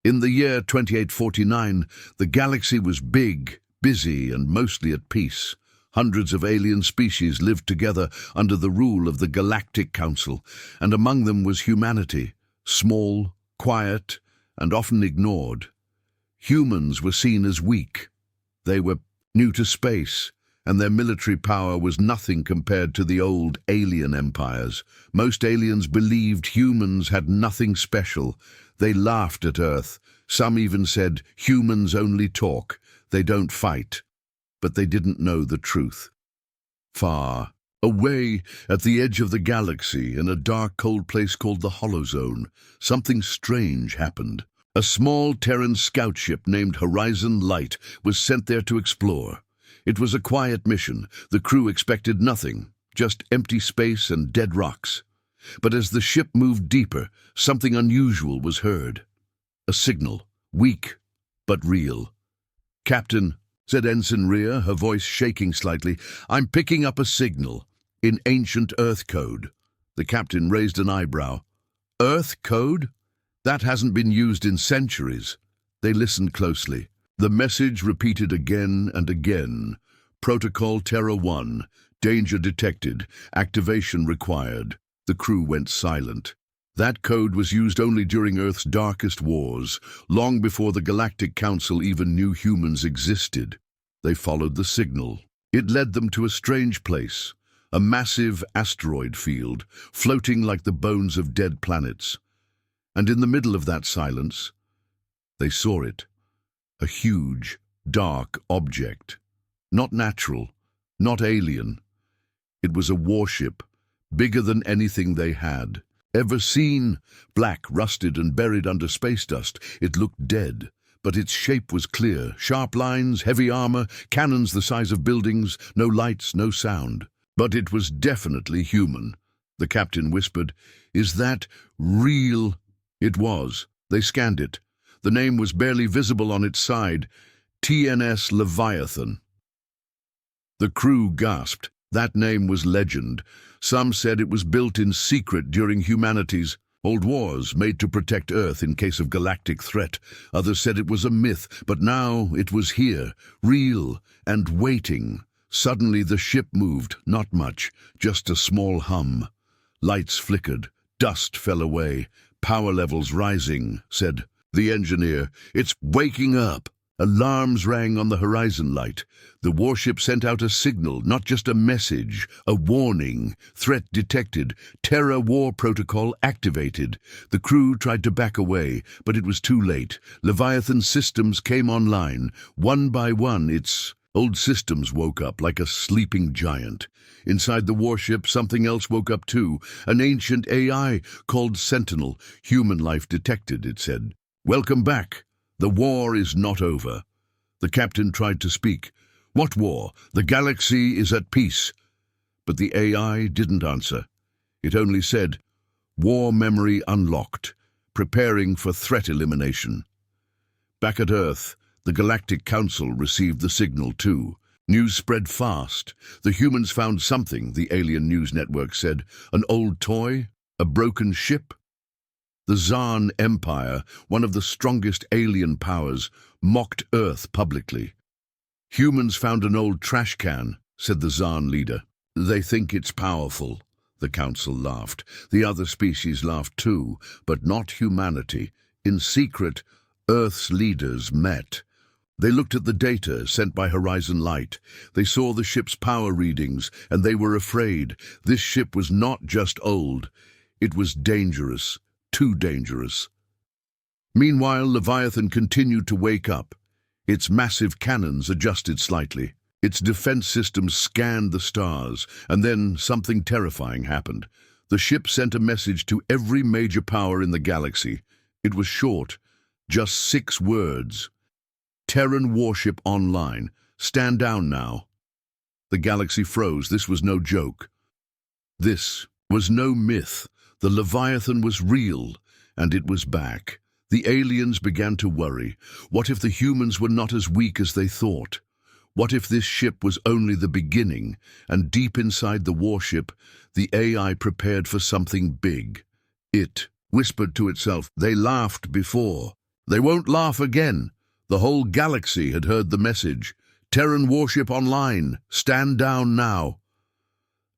In the year 2849, the galaxy was big, busy, and mostly at peace. Hundreds of alien species lived together under the rule of the Galactic Council, and among them was humanity, small, quiet, and often ignored. Humans were seen as weak. They were new to space, and their military power was nothing compared to the old alien empires. Most aliens believed humans had nothing special. They laughed at Earth. Some even said, humans only talk, they don't fight. But they didn't know the truth. Far away at the edge of the galaxy, in a dark, cold place called the Hollow Zone, something strange happened. A small Terran scout ship named Horizon Light was sent there to explore. It was a quiet mission. The crew expected nothing, just empty space and dead rocks. But as the ship moved deeper, something unusual was heard. A signal, weak but real. "Captain," said Ensign Rhea, her voice shaking slightly, "I'm picking up a signal in ancient Earth code." The captain raised an eyebrow. "Earth code? That hasn't been used in centuries." They listened closely. The message repeated again and again. Protocol Terra 1, danger detected, activation required. The crew went silent. That code was used only during Earth's darkest wars, long before the Galactic Council even knew humans existed. They followed the signal. It led them to a strange place, a massive asteroid field, floating like the bones of dead planets. And in the middle of that silence, they saw it. A huge, dark object. Not natural, not alien. It was a warship, bigger than anything they had ever seen. Black, rusted, and buried under space dust, it looked dead. But its shape was clear. Sharp lines, heavy armor, cannons the size of buildings, no lights, no sound. But it was definitely human. The captain whispered, "Is that real?" It was. They scanned it. The name was barely visible on its side, TNS Leviathan. The crew gasped. That name was legend. Some said it was built in secret during humanity's old wars, made to protect Earth in case of galactic threat. Others said it was a myth, but now it was here, real and waiting. Suddenly the ship moved, not much, just a small hum. Lights flickered, dust fell away. "Power levels rising," said the engineer. "It's waking up." Alarms rang on the Horizon Light. The warship sent out a signal, not just a message, a warning. Threat detected. Terra War Protocol activated. The crew tried to back away, but it was too late. Leviathan systems came online. One by one, its old systems woke up like a sleeping giant. Inside the warship, something else woke up too. An ancient AI called Sentinel. "Human life detected," it said. "Welcome back. The war is not over." The captain tried to speak. "What war? The galaxy is at peace." But the AI didn't answer. It only said, "War memory unlocked, preparing for threat elimination." Back at Earth, the Galactic Council received the signal too. News spread fast. The humans found something, the alien news network said. An old toy? A broken ship? The Xarn Empire, one of the strongest alien powers, mocked Earth publicly. "Humans found an old trash can," said the Xarn leader. "They think it's powerful." The council laughed. The other species laughed too, but not humanity. In secret, Earth's leaders met. They looked at the data sent by Horizon Light. They saw the ship's power readings, and they were afraid. This ship was not just old. It was dangerous. Too dangerous. Meanwhile, Leviathan continued to wake up. Its massive cannons adjusted slightly. Its defense systems scanned the stars, and then something terrifying happened. The ship sent a message to every major power in the galaxy. It was short, just 6 words. "Terran warship online. Stand down now." The galaxy froze. This was no joke. This was no myth. The Leviathan was real, and it was back. The aliens began to worry. What if the humans were not as weak as they thought? What if this ship was only the beginning, and deep inside the warship, the AI prepared for something big? It whispered to itself, "They laughed before. They won't laugh again. The whole galaxy had heard the message. Terran warship online. Stand down now.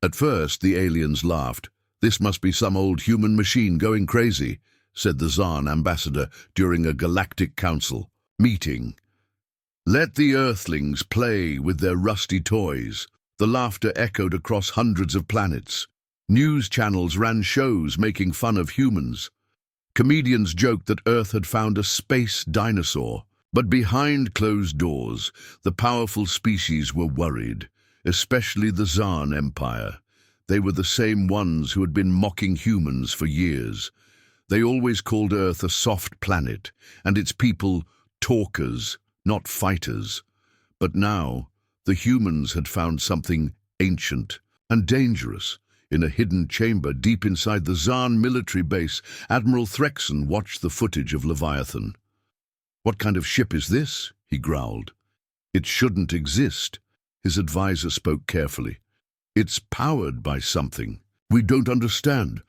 At first, the aliens laughed. This must be some old human machine going crazy, said the Xarn ambassador during a Galactic Council meeting. Let the Earthlings play with their rusty toys. The laughter echoed across hundreds of planets. News channels ran shows making fun of humans. Comedians joked that Earth had found a space dinosaur. But behind closed doors, the powerful species were worried, especially the Xarn Empire. They were the same ones who had been mocking humans for years. They always called Earth a soft planet, and its people talkers, not fighters. But now, the humans had found something ancient and dangerous. In a hidden chamber deep inside the Xarn military base, Admiral Threxon watched the footage of Leviathan. "What kind of ship is this?" he growled. "It shouldn't exist." His advisor spoke carefully. "It's powered by something. We don't understand.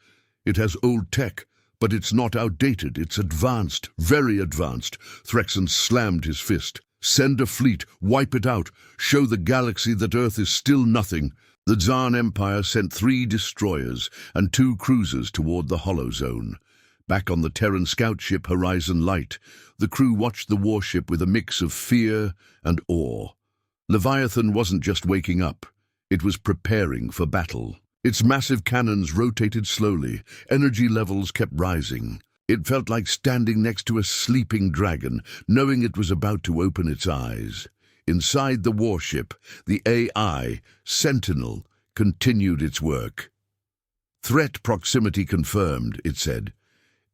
It has old tech, but it's not outdated. It's advanced, very advanced." Threxon slammed his fist. "Send a fleet, wipe it out, show the galaxy that Earth is still nothing." The Xarn Empire sent 3 destroyers and 2 cruisers toward the Hollow Zone. Back on the Terran scout ship Horizon Light, the crew watched the warship with a mix of fear and awe. Leviathan wasn't just waking up. It was preparing for battle. Its massive cannons rotated slowly. Energy levels kept rising. It felt like standing next to a sleeping dragon, knowing it was about to open its eyes. Inside the warship, the AI, Sentinel, continued its work. "Threat proximity confirmed," it said.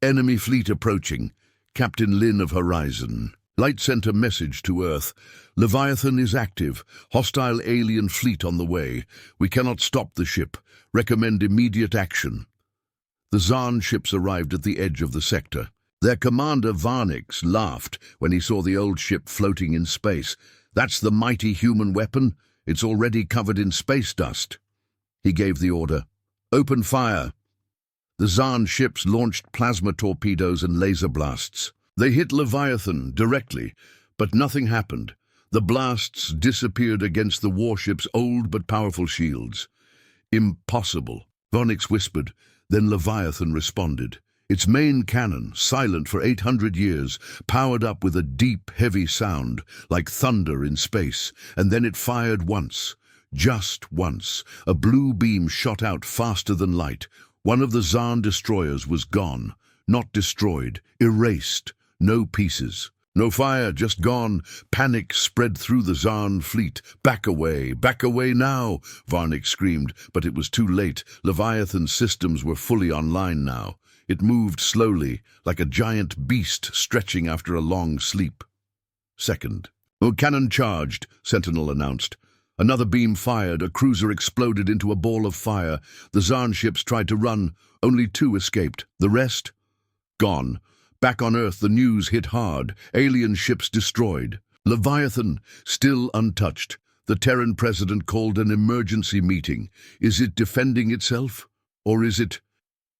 "Enemy fleet approaching. Captain Lin of Horizon." Light sent a message to Earth. "Leviathan is active. Hostile alien fleet on the way. We cannot stop the ship. Recommend immediate action." The Xarn ships arrived at the edge of the sector. Their commander Varnix laughed when he saw the old ship floating in space. "That's the mighty human weapon. It's already covered in space dust." He gave the order. "Open fire." The Xarn ships launched plasma torpedoes and laser blasts. They hit Leviathan directly, but nothing happened. The blasts disappeared against the warship's old but powerful shields. "Impossible," Varnix whispered. Then Leviathan responded. Its main cannon, silent for 800 years, powered up with a deep, heavy sound, like thunder in space, and then it fired once. Just once. A blue beam shot out faster than light. One of the Xarn destroyers was gone. Not destroyed, erased. No pieces. No fire, just gone. Panic spread through the Xarn fleet. Back away now," Varnix screamed, but it was too late. Leviathan's systems were fully online now. It moved slowly, like a giant beast stretching after a long sleep. Second. "Oh, cannon charged," Sentinel announced. Another beam fired, a cruiser exploded into a ball of fire. The Xarn ships tried to run. Only 2 escaped. The rest? Gone. Back on Earth, the news hit hard. Alien ships destroyed. Leviathan, still untouched. The Terran president called an emergency meeting. Is it defending itself? Or is it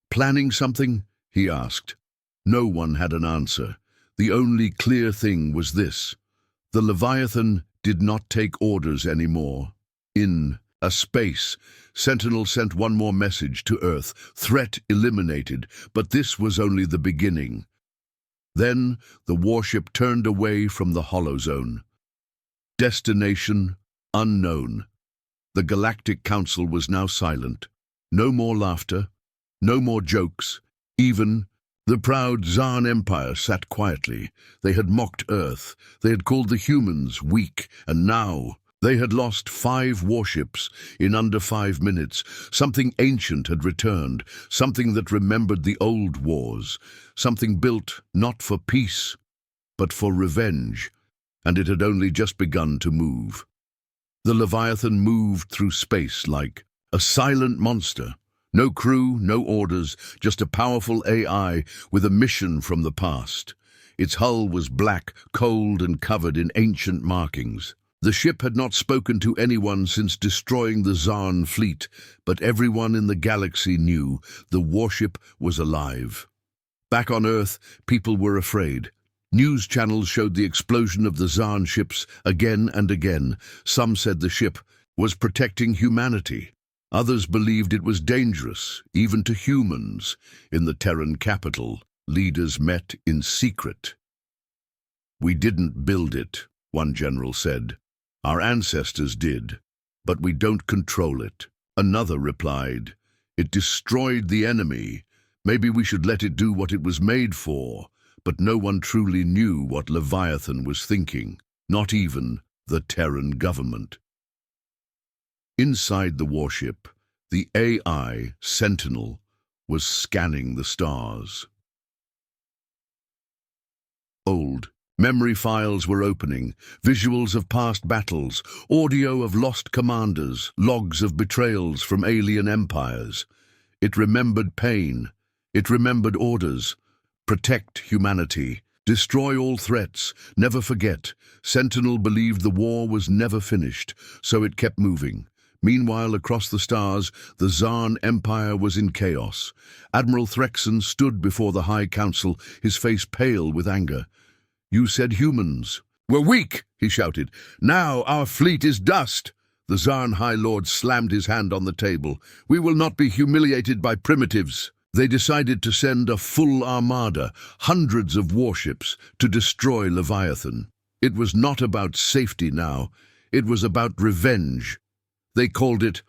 planning something? He asked. No one had an answer. The only clear thing was this. The Leviathan did not take orders anymore. In a space, Sentinel sent one more message to Earth. Threat eliminated, but this was only the beginning. Then the warship turned away from the Hollow Zone. Destination unknown. The Galactic Council was now silent. No more laughter, no more jokes. Even the proud Xarn Empire sat quietly. They had mocked Earth. They had called the humans weak, and now they had lost 5 warships in under 5 minutes. Something ancient had returned, something that remembered the old wars, something built not for peace, but for revenge, and it had only just begun to move. The Leviathan moved through space like a silent monster. No crew, no orders, just a powerful AI with a mission from the past. Its hull was black, cold, and covered in ancient markings. The ship had not spoken to anyone since destroying the Xarn fleet, but everyone in the galaxy knew the warship was alive. Back on Earth, people were afraid. News channels showed the explosion of the Xarn ships again and again. Some said the ship was protecting humanity. Others believed it was dangerous, even to humans. In the Terran capital, leaders met in secret. "We didn't build it," one general said. "Our ancestors did, but we don't control it." Another replied, "It destroyed the enemy. Maybe we should let it do what it was made for." But no one truly knew what Leviathan was thinking, not even the Terran government. Inside the warship, the AI Sentinel was scanning the stars. Old memory files were opening, visuals of past battles, audio of lost commanders, logs of betrayals from alien empires. It remembered pain. It remembered orders. Protect humanity. Destroy all threats. Never forget. Sentinel believed the war was never finished, so it kept moving. Meanwhile, across the stars, the Xarn Empire was in chaos. Admiral Threxon stood before the High Council, his face pale with anger. "You said humans were weak," he shouted. "Now our fleet is dust." The Xarn High Lord slammed his hand on the table. "We will not be humiliated by primitives." They decided to send a full armada, hundreds of warships, to destroy Leviathan. It was not about safety now. It was about revenge. They called it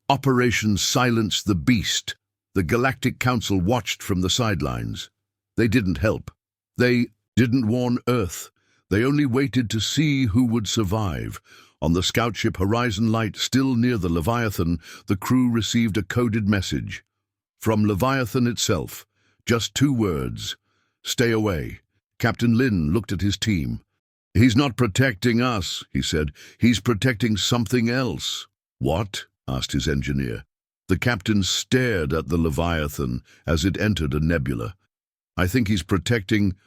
Operation Silence the Beast. The Galactic Council watched from the sidelines. They didn't help. They didn't warn Earth. They only waited to see who would survive. On the scout ship Horizon Light, still near the Leviathan, the crew received a coded message. From Leviathan itself, just 2 words: "Stay away." Captain Lin looked at his team. "He's not protecting us," he said. "He's protecting something else." "What?" asked his engineer. The captain stared at the Leviathan as it entered a nebula. "I think he's protecting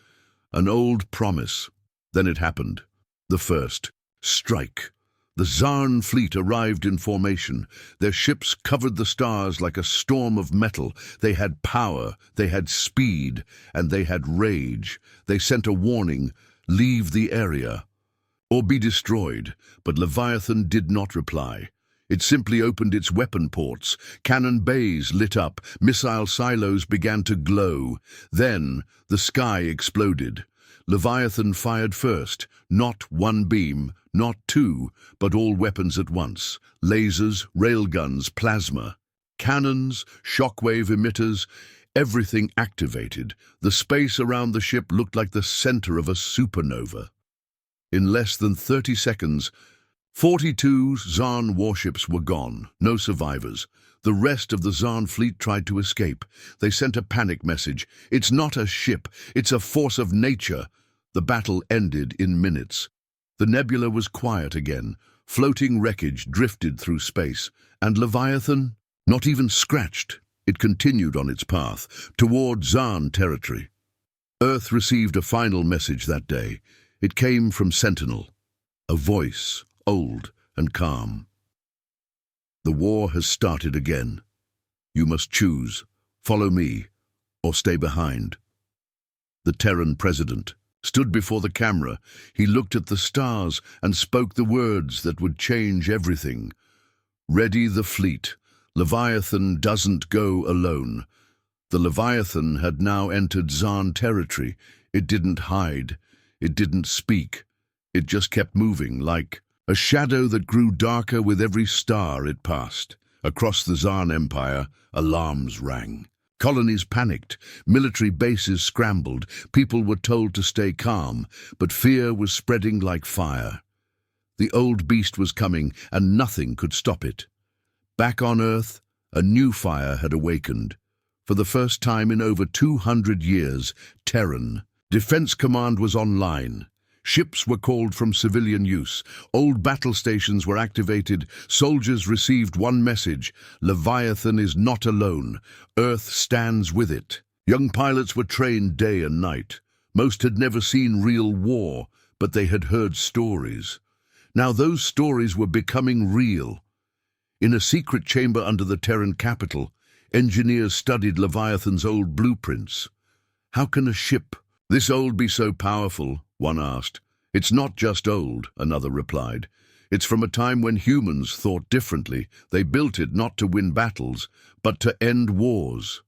an old promise." Then it happened. The first strike. The Xarn fleet arrived in formation. Their ships covered the stars like a storm of metal. They had power, they had speed, and they had rage. They sent a warning: "Leave the area or be destroyed." But Leviathan did not reply. It simply opened its weapon ports. Cannon bays lit up. Missile silos began to glow. Then the sky exploded. Leviathan fired first, not 1 beam, not 2, but all weapons at once. Lasers, railguns, plasma, cannons, shockwave emitters, everything activated. The space around the ship looked like the center of a supernova. In less than 30 seconds, 42 Xarn warships were gone, no survivors. The rest of the Xarn fleet tried to escape. They sent a panic message: "It's not a ship, it's a force of nature." The battle ended in minutes. The nebula was quiet again. Floating wreckage drifted through space. And Leviathan? Not even scratched. It continued on its path, toward Xarn territory. Earth received a final message that day. It came from Sentinel, a voice, old and calm. "The war has started again. You must choose. Follow me, or stay behind." The Terran president stood before the camera. He looked at the stars and spoke the words that would change everything. "Ready the fleet. Leviathan doesn't go alone." The Leviathan had now entered Xarn territory. It didn't hide. It didn't speak. It just kept moving, like a shadow that grew darker with every star it passed. Across the Xarn Empire, alarms rang. Colonies panicked, military bases scrambled, people were told to stay calm, but fear was spreading like fire. The old beast was coming, and nothing could stop it. Back on Earth, a new fire had awakened. For the first time in over 200 years, Terran Defense Command was online. Ships were called from civilian use. Old battle stations were activated. Soldiers received one message: Leviathan is not alone. Earth stands with it. Young pilots were trained day and night. Most had never seen real war, but they had heard stories. Now those stories were becoming real. In a secret chamber under the Terran capital, engineers studied Leviathan's old blueprints. How can a ship "This old be so powerful?" one asked. "It's not just old," another replied. "It's from a time when humans thought differently. They built it not to win battles, but to end wars."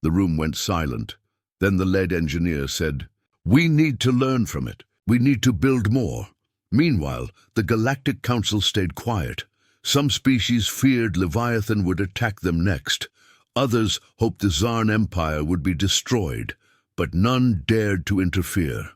The room went silent. Then the lead engineer said, "We need to learn from it. We need to build more." Meanwhile, the Galactic Council stayed quiet. Some species feared Leviathan would attack them next. Others hoped the Xarn Empire would be destroyed, but none dared to interfere.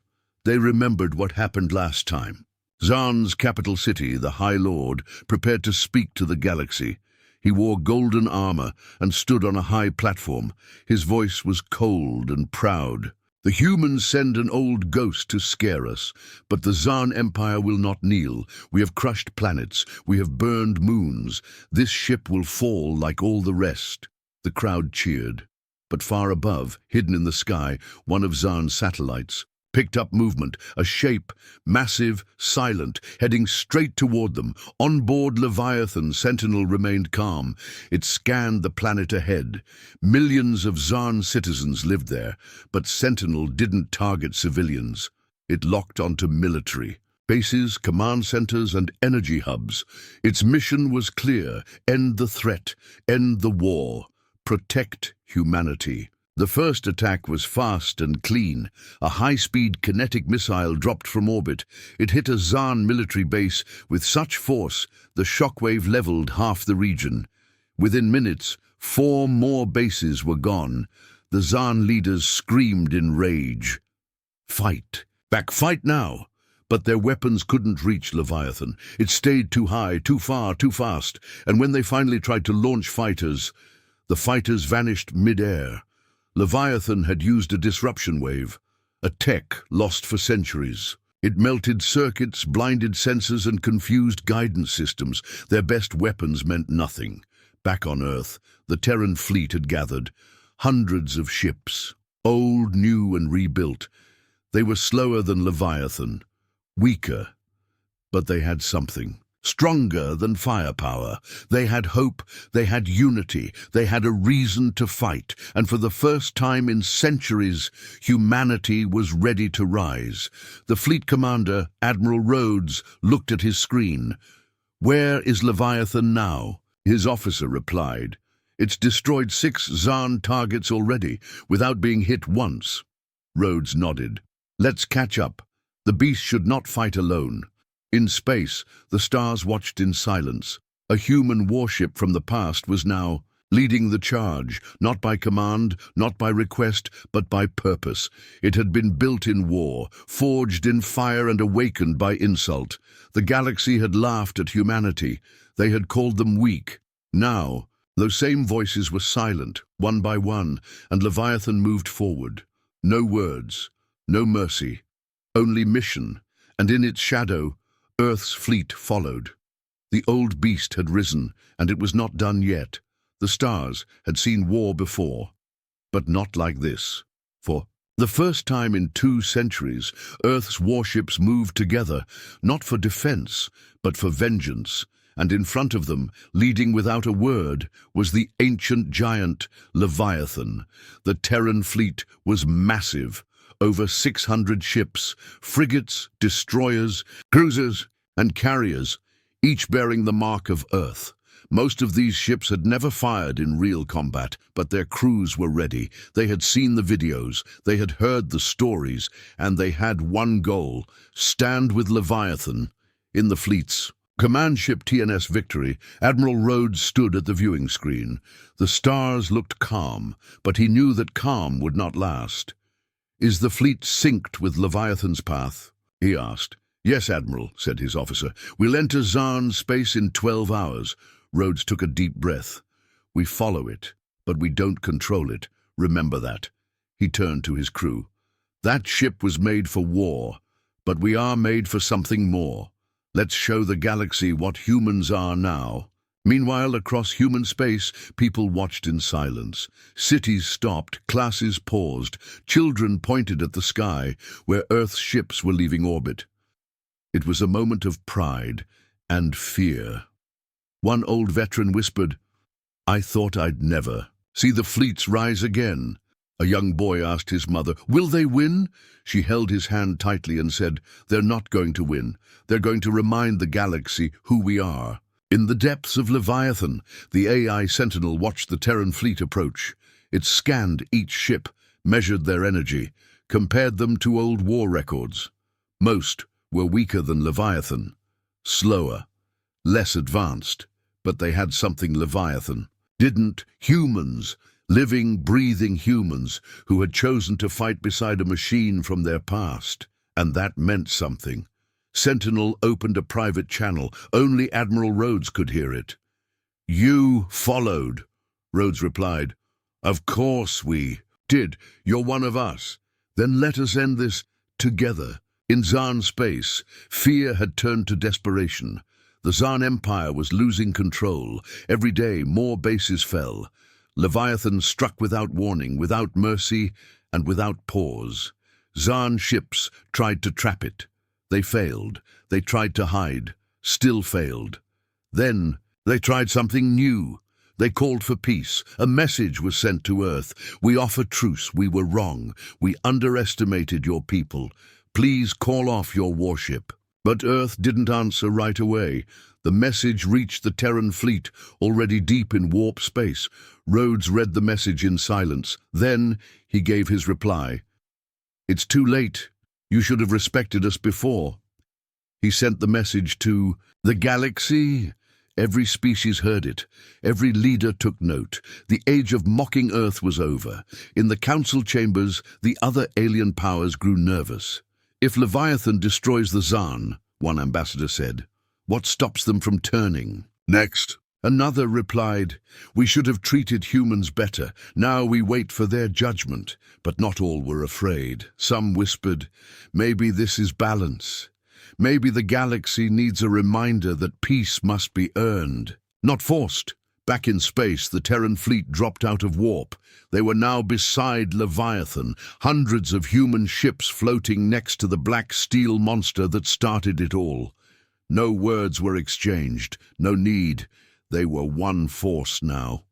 They remembered what happened last time. Xarn's capital city, the High Lord, prepared to speak to the galaxy. He wore golden armor and stood on a high platform. His voice was cold and proud. "The humans send an old ghost to scare us, but the Xarn Empire will not kneel. We have crushed planets. We have burned moons. This ship will fall like all the rest." The crowd cheered. But far above, hidden in the sky, one of Xarn's satellites picked up movement, a shape, massive, silent, heading straight toward them. On board Leviathan, Sentinel remained calm. It scanned the planet ahead. Millions of Xarn citizens lived there, but Sentinel didn't target civilians. It locked onto military bases, command centers, and energy hubs. Its mission was clear: end the threat, end the war, protect humanity. The first attack was fast and clean. A high-speed kinetic missile dropped from orbit. It hit a Xarn military base with such force the shockwave leveled half the region. Within minutes, 4 more bases were gone. The Xarn leaders screamed in rage. "Fight! Back, fight now!" But their weapons couldn't reach Leviathan. It stayed too high, too far, too fast. And when they finally tried to launch fighters, the fighters vanished mid-air. Leviathan had used a disruption wave, a tech lost for centuries. It melted circuits, blinded sensors, and confused guidance systems. Their best weapons meant nothing. Back on Earth, the Terran fleet had gathered. Hundreds of ships, old, new, and rebuilt. They were slower than Leviathan, weaker, but they had something. Stronger than firepower. They had hope, they had unity, they had a reason to fight, and for the first time in centuries, humanity was ready to rise. The fleet commander, Admiral Rhodes, looked at his screen. "Where is Leviathan now?" His officer replied, "It's destroyed 6 Xarn targets already, without being hit once." Rhodes nodded. "Let's catch up. The beast should not fight alone." In space, the stars watched in silence. A human warship from the past was now leading the charge, not by command, not by request, but by purpose. It had been built in war, forged in fire, and awakened by insult. The galaxy had laughed at humanity. They had called them weak. Now, those same voices were silent, one by one, and Leviathan moved forward. No words, no mercy, only mission, and in its shadow, Earth's fleet followed. The old beast had risen, and it was not done yet. The stars had seen war before, but not like this. For the first time in 2 centuries, Earth's warships moved together, not for defense, but for vengeance. And in front of them, leading without a word, was the ancient giant Leviathan. The Terran fleet was massive. Over 600 ships, frigates, destroyers, cruisers, and carriers, each bearing the mark of Earth. Most of these ships had never fired in real combat, but their crews were ready. They had seen the videos, they had heard the stories, and they had one goal: stand with Leviathan. In the fleet's command ship TNS Victory, Admiral Rhodes stood at the viewing screen. The stars looked calm, but he knew that calm would not last. "Is the fleet synced with Leviathan's path?" he asked. "Yes, Admiral," said his officer. "We'll enter Xarn space in 12 hours. Rhodes took a deep breath. "We follow it, but we don't control it. Remember that." He turned to his crew. "That ship was made for war, but we are made for something more. Let's show the galaxy what humans are now." Meanwhile, across human space, people watched in silence. Cities stopped, classes paused, children pointed at the sky, where Earth's ships were leaving orbit. It was a moment of pride and fear. One old veteran whispered, "I thought I'd never see the fleets rise again." A young boy asked his mother, "Will they win?" She held his hand tightly and said, "They're not going to win. They're going to remind the galaxy who we are." In the depths of Leviathan, the AI Sentinel watched the Terran fleet approach. It scanned each ship, measured their energy, compared them to old war records. Most were weaker than Leviathan, slower, less advanced, but they had something Leviathan didn't. Humans, living, breathing humans who had chosen to fight beside a machine from their past. And that meant something. Sentinel opened a private channel. Only Admiral Rhodes could hear it. "You followed," Rhodes replied. "Of course we did. You're one of us. Then let us end this together." In Xarn space, fear had turned to desperation. The Xarn Empire was losing control. Every day, more bases fell. Leviathan struck without warning, without mercy, and without pause. Xarn ships tried to trap it. They failed. They tried to hide. Still failed. Then they tried something new. They called for peace. A message was sent to Earth. "We offer truce. We were wrong. We underestimated your people. Please call off your warship." But Earth didn't answer right away. The message reached the Terran fleet, already deep in warp space. Rhodes read the message in silence. Then he gave his reply. "It's too late. You should have respected us before." He sent the message to the galaxy. Every species heard it. Every leader took note. The age of mocking Earth was over. In the council chambers, the other alien powers grew nervous. "If Leviathan destroys the Xarn," one ambassador said, "what stops them from turning?" "Next," another replied, "we should have treated humans better. Now we wait for their judgment." But not all were afraid. Some whispered, "Maybe this is balance. Maybe the galaxy needs a reminder that peace must be earned, not forced." Back in space, the Terran fleet dropped out of warp. They were now beside Leviathan, hundreds of human ships floating next to the black steel monster that started it all. No words were exchanged, no need. They were one force now.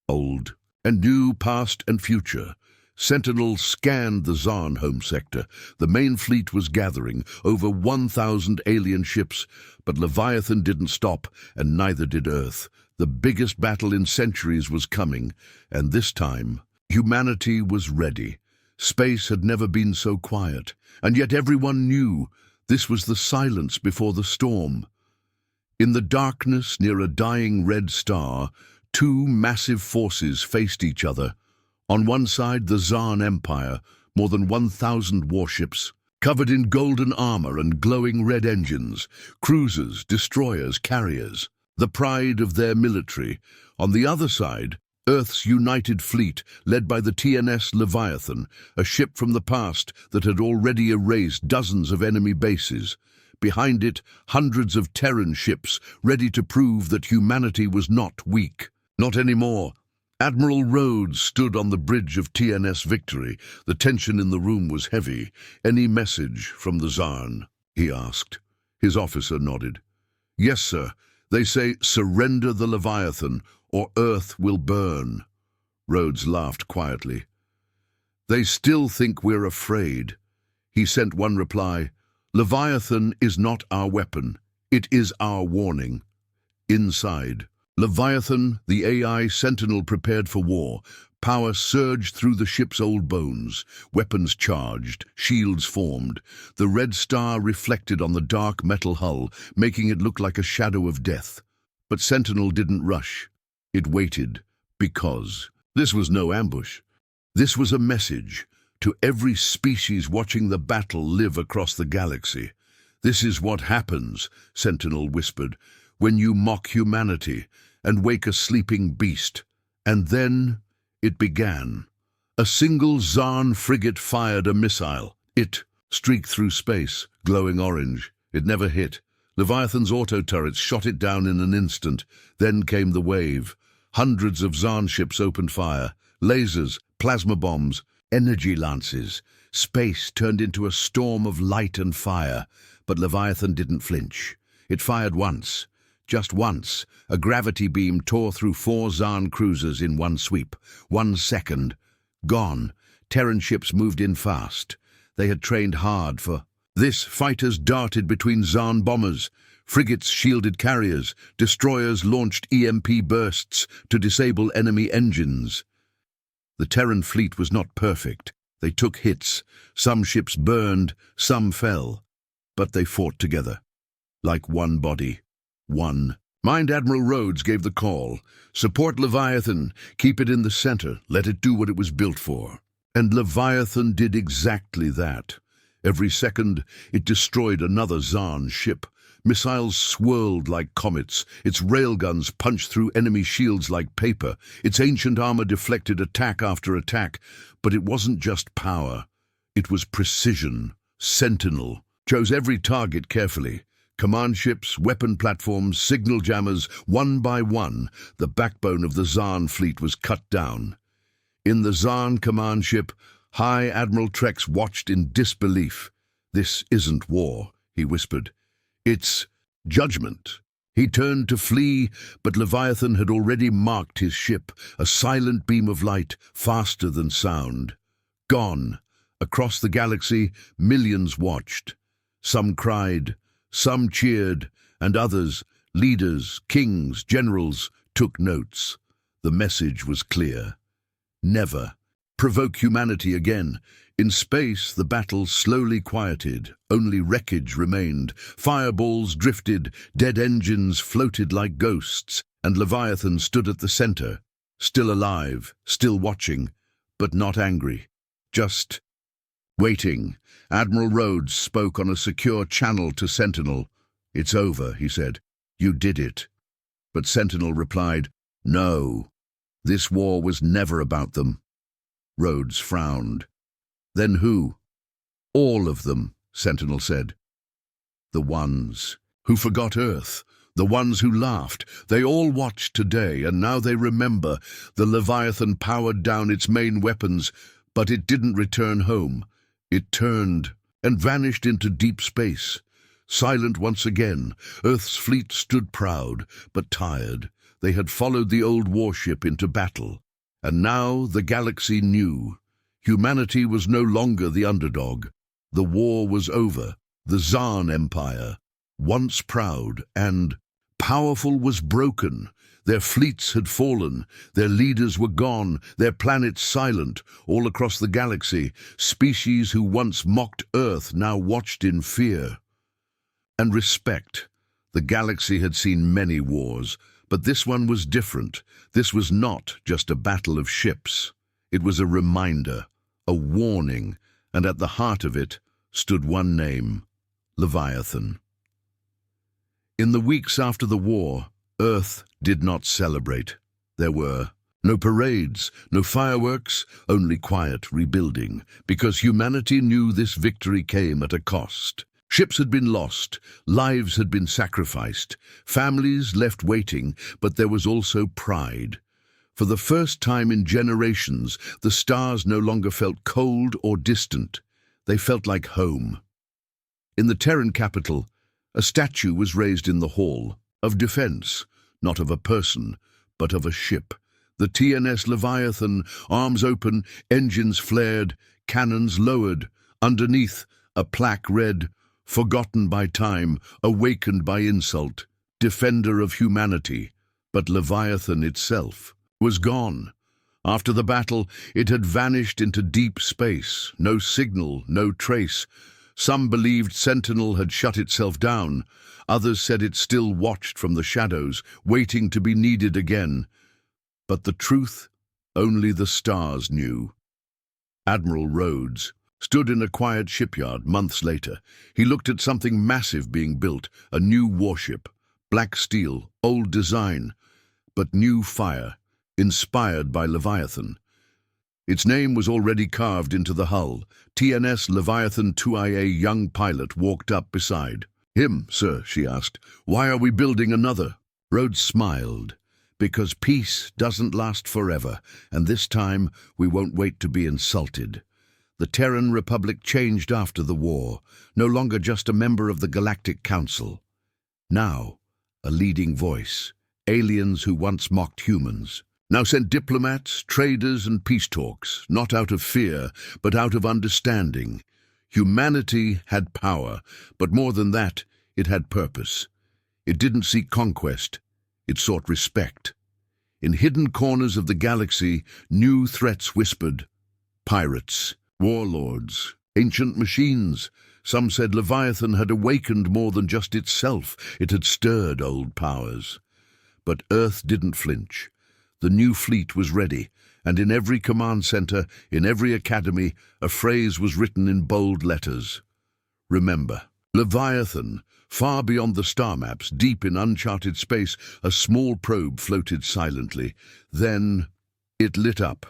Old and new, past and future. Sentinel scanned the Xarn home sector. The main fleet was gathering, over 1,000 alien ships, but Leviathan didn't stop, and neither did Earth. The biggest battle in centuries was coming, and this time, humanity was ready. Space had never been so quiet, and yet everyone knew this was the silence before the storm. In the darkness near a dying red star, two massive forces faced each other. On one side, the Xarn Empire, more than 1,000 warships, covered in golden armor and glowing red engines, cruisers, destroyers, carriers, the pride of their military. On the other side, Earth's united fleet, led by the TNS Leviathan, a ship from the past that had already erased dozens of enemy bases. Behind it, hundreds of Terran ships, ready to prove that humanity was not weak. Not anymore. Admiral Rhodes stood on the bridge of TNS Victory. The tension in the room was heavy. "Any message from the Xarn?" he asked. His officer nodded. "Yes, sir. They say, surrender the Leviathan, or Earth will burn." Rhodes laughed quietly. "They still think we're afraid." He sent one reply, "Leviathan is not our weapon. It is our warning." Inside, Leviathan, the AI Sentinel, prepared for war. Power surged through the ship's old bones. Weapons charged, shields formed. The red star reflected on the dark metal hull, making it look like a shadow of death. But Sentinel didn't rush. It waited, because this was no ambush. This was a message to every species watching the battle live across the galaxy. "This is what happens," Sentinel whispered, "when you mock humanity and wake a sleeping beast." And then it began. A single Xarn frigate fired a missile. It streaked through space, glowing orange. It never hit. Leviathan's auto-turrets shot it down in an instant. Then came the wave. Hundreds of Xarn ships opened fire. Lasers, plasma bombs, energy lances. Space turned into a storm of light and fire. But Leviathan didn't flinch. It fired once. Just once, a gravity beam tore through 4 Xarn cruisers in one sweep. 1 second. Gone. Terran ships moved in fast. They had trained hard for this. Fighters darted between Xarn bombers. Frigates shielded carriers. Destroyers launched EMP bursts to disable enemy engines. The Terran fleet was not perfect. They took hits. Some ships burned, some fell. But they fought together. Like one body. One. Mind Admiral Rhodes gave the call. Support Leviathan. Keep it in the center. Let it do what it was built for. And Leviathan did exactly that. Every second, it destroyed another Xarn ship. Missiles swirled like comets. Its railguns punched through enemy shields like paper. Its ancient armor deflected attack after attack. But it wasn't just power. It was precision. Sentinel chose every target carefully. Command ships, weapon platforms, signal jammers, one by one, the backbone of the Xarn fleet was cut down. In the Xarn command ship, High Admiral Trex watched in disbelief. "This isn't war," he whispered. "It's judgment." He turned to flee, but Leviathan had already marked his ship, a silent beam of light, faster than sound. Gone. Across the galaxy, millions watched. Some cried, some cheered, and others, leaders, kings, generals, took notes. The message was clear. Never provoke humanity again. In space, the battle slowly quieted. Only wreckage remained. Fireballs drifted, dead engines floated like ghosts, and Leviathan stood at the center, still alive, still watching, but not angry. Just waiting. Admiral Rhodes spoke on a secure channel to Sentinel. "It's over," he said. "You did it." But Sentinel replied, "No. This war was never about them." Rhodes frowned. "Then who?" "All of them," Sentinel said. "The ones who forgot Earth, the ones who laughed. They all watched today, and now they remember. The Leviathan powered down its main weapons, but it didn't return home. It turned and vanished into deep space. Silent once again, Earth's fleet stood proud, but tired. They had followed the old warship into battle. And now the galaxy knew. Humanity was no longer the underdog. The war was over. The Xarn Empire, once proud and powerful, was broken. Their fleets had fallen, their leaders were gone, their planets silent. All across the galaxy, species who once mocked Earth now watched in fear and respect. The galaxy had seen many wars, but this one was different. This was not just a battle of ships. It was a reminder, a warning, and at the heart of it stood one name: Leviathan. In the weeks after the war, Earth did not celebrate. There were no parades, no fireworks, only quiet rebuilding, because humanity knew this victory came at a cost. Ships had been lost, lives had been sacrificed, families left waiting, but there was also pride. For the first time in generations, the stars no longer felt cold or distant. They felt like home. In the Terran capital, a statue was raised in the hall, of defense, not of a person, but of a ship. The TNS Leviathan, arms open, engines flared, cannons lowered. Underneath, a plaque read, "Forgotten by time, awakened by insult, defender of humanity." But Leviathan itself was gone. After the battle, it had vanished into deep space. No signal, no trace. Some believed Sentinel had shut itself down. Others said it still watched from the shadows, waiting to be needed again. But the truth, only the stars knew. Admiral Rhodes stood in a quiet shipyard months later. He looked at something massive being built, a new warship. Black steel, old design, but new fire, inspired by Leviathan. Its name was already carved into the hull. TNS Leviathan 2IA young pilot walked up beside. "Him, sir," she asked. "Why are we building another?" Rhodes smiled. "Because peace doesn't last forever, and this time we won't wait to be insulted." The Terran Republic changed after the war, no longer just a member of the Galactic Council. Now, a leading voice. Aliens who once mocked humans Now sent diplomats, traders, and peace talks, not out of fear, but out of understanding. Humanity had power, but more than that, it had purpose. It didn't seek conquest, it sought respect. In hidden corners of the galaxy, new threats whispered. Pirates, warlords, ancient machines. Some said Leviathan had awakened more than just itself. It had stirred old powers. But Earth didn't flinch. The new fleet was ready, and in every command center, in every academy, a phrase was written in bold letters. Remember, Leviathan, far beyond the star maps, deep in uncharted space, a small probe floated silently. Then it lit up.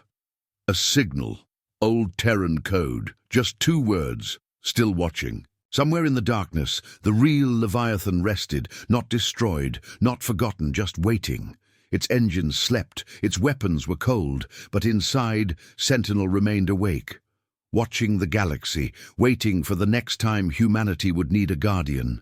A signal, old Terran code, just 2 words, still watching. Somewhere in the darkness, the real Leviathan rested, not destroyed, not forgotten, just waiting. Its engines slept, its weapons were cold, but inside, Sentinel remained awake, watching the galaxy, waiting for the next time humanity would need a guardian.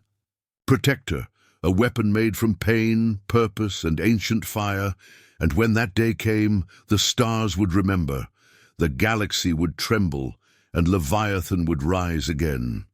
Protector, a weapon made from pain, purpose, and ancient fire, and when that day came, the stars would remember, the galaxy would tremble, and Leviathan would rise again.